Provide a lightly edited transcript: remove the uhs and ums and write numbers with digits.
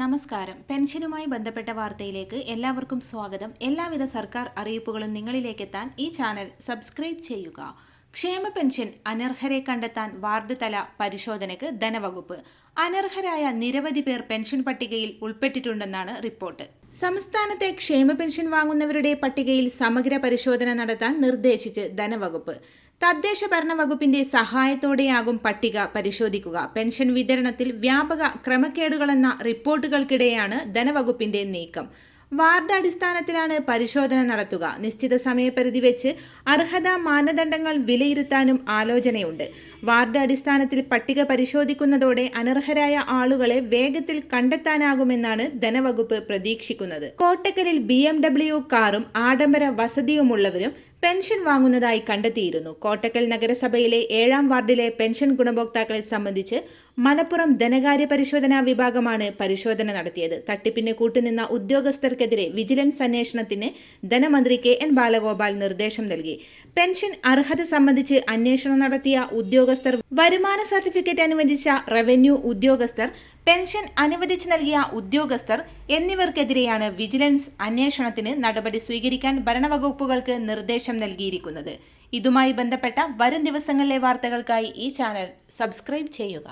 നമസ്കാരം. പെൻഷനുമായി ബന്ധപ്പെട്ട വാർത്തയിലേക്ക് എല്ലാവർക്കും സ്വാഗതം. എല്ലാവിധ സർക്കാർ അറിയിപ്പുകളും നിങ്ങളിലേക്കെത്താൻ ഈ ചാനൽ സബ്സ്ക്രൈബ് ചെയ്യുക. ക്ഷേമ പെൻഷൻ അനർഹരെ കണ്ടെത്താൻ വാർഡ് തല പരിശോധനയ്ക്ക് ധനവകുപ്പ്. അനർഹരായ നിരവധി പേർ പെൻഷൻ പട്ടികയിൽ ഉൾപ്പെട്ടിട്ടുണ്ടെന്നാണ് റിപ്പോർട്ട്. സംസ്ഥാനത്തെ ക്ഷേമ പെൻഷൻ വാങ്ങുന്നവരുടെ പട്ടികയിൽ സമഗ്ര പരിശോധന നടത്താൻ നിർദ്ദേശിച്ച് ധനവകുപ്പ്. തദ്ദേശ ഭരണ വകുപ്പിന്റെ സഹായത്തോടെയാകും പട്ടിക പരിശോധിക്കുക. പെൻഷൻ വിതരണത്തിൽ വ്യാപക ക്രമക്കേടുകളെന്ന റിപ്പോർട്ടുകൾക്കിടെയാണ് ധനവകുപ്പിന്റെ നീക്കം. വാർഡ് അടിസ്ഥാനത്തിലാണ് പരിശോധന നടത്തുക. നിശ്ചിത സമയപരിധി വെച്ച് അർഹതാ മാനദണ്ഡങ്ങൾ വിലയിരുത്താനും ആലോചനയുണ്ട്. വാർഡ് അടിസ്ഥാനത്തിൽ പട്ടിക പരിശോധിക്കുന്നതോടെ അനർഹരായ ആളുകളെ വേഗത്തിൽ കണ്ടെത്താനാകുമെന്നാണ് ധനവകുപ്പ് പ്രതീക്ഷിക്കുന്നത്. കോട്ടക്കലിൽ BMW കാറും ആഡംബര വസതിയുമുള്ളവരും പെൻഷൻ വാങ്ങുന്നതായി കണ്ടെത്തിയിരുന്നു. കോട്ടക്കൽ നഗരസഭയിലെ 7-ാം വാർഡിലെ പെൻഷൻ ഗുണഭോക്താക്കളെ സംബന്ധിച്ച് മലപ്പുറം ധനകാര്യ പരിശോധനാ വിഭാഗമാണ് പരിശോധന നടത്തിയത്. തട്ടിപ്പിന് കൂട്ടുനിന്ന ഉദ്യോഗസ്ഥർക്കെതിരെ വിജിലൻസ് അന്വേഷണത്തിന് ധനമന്ത്രി KN ബാലഗോപാൽ നിർദ്ദേശം നൽകി. പെൻഷൻ അർഹത സംബന്ധിച്ച് അന്വേഷണം നടത്തിയ ഉദ്യോഗസ്ഥർ, വരുമാന സർട്ടിഫിക്കറ്റ് അനുവദിച്ച റവന്യൂ ഉദ്യോഗസ്ഥർ, പെൻഷൻ അനുവദിച്ചു നൽകിയ ഉദ്യോഗസ്ഥർ എന്നിവർക്കെതിരെയാണ് വിജിലൻസ് അന്വേഷണത്തിന് നടപടി സ്വീകരിക്കാൻ ഭരണവകുപ്പുകൾക്ക് നിർദ്ദേശം നൽകിയിരിക്കുന്നത്. ഇതുമായി ബന്ധപ്പെട്ട വരും ദിവസങ്ങളിലെ വാർത്തകൾക്കായി ഈ ചാനൽ സബ്സ്ക്രൈബ് ചെയ്യുക.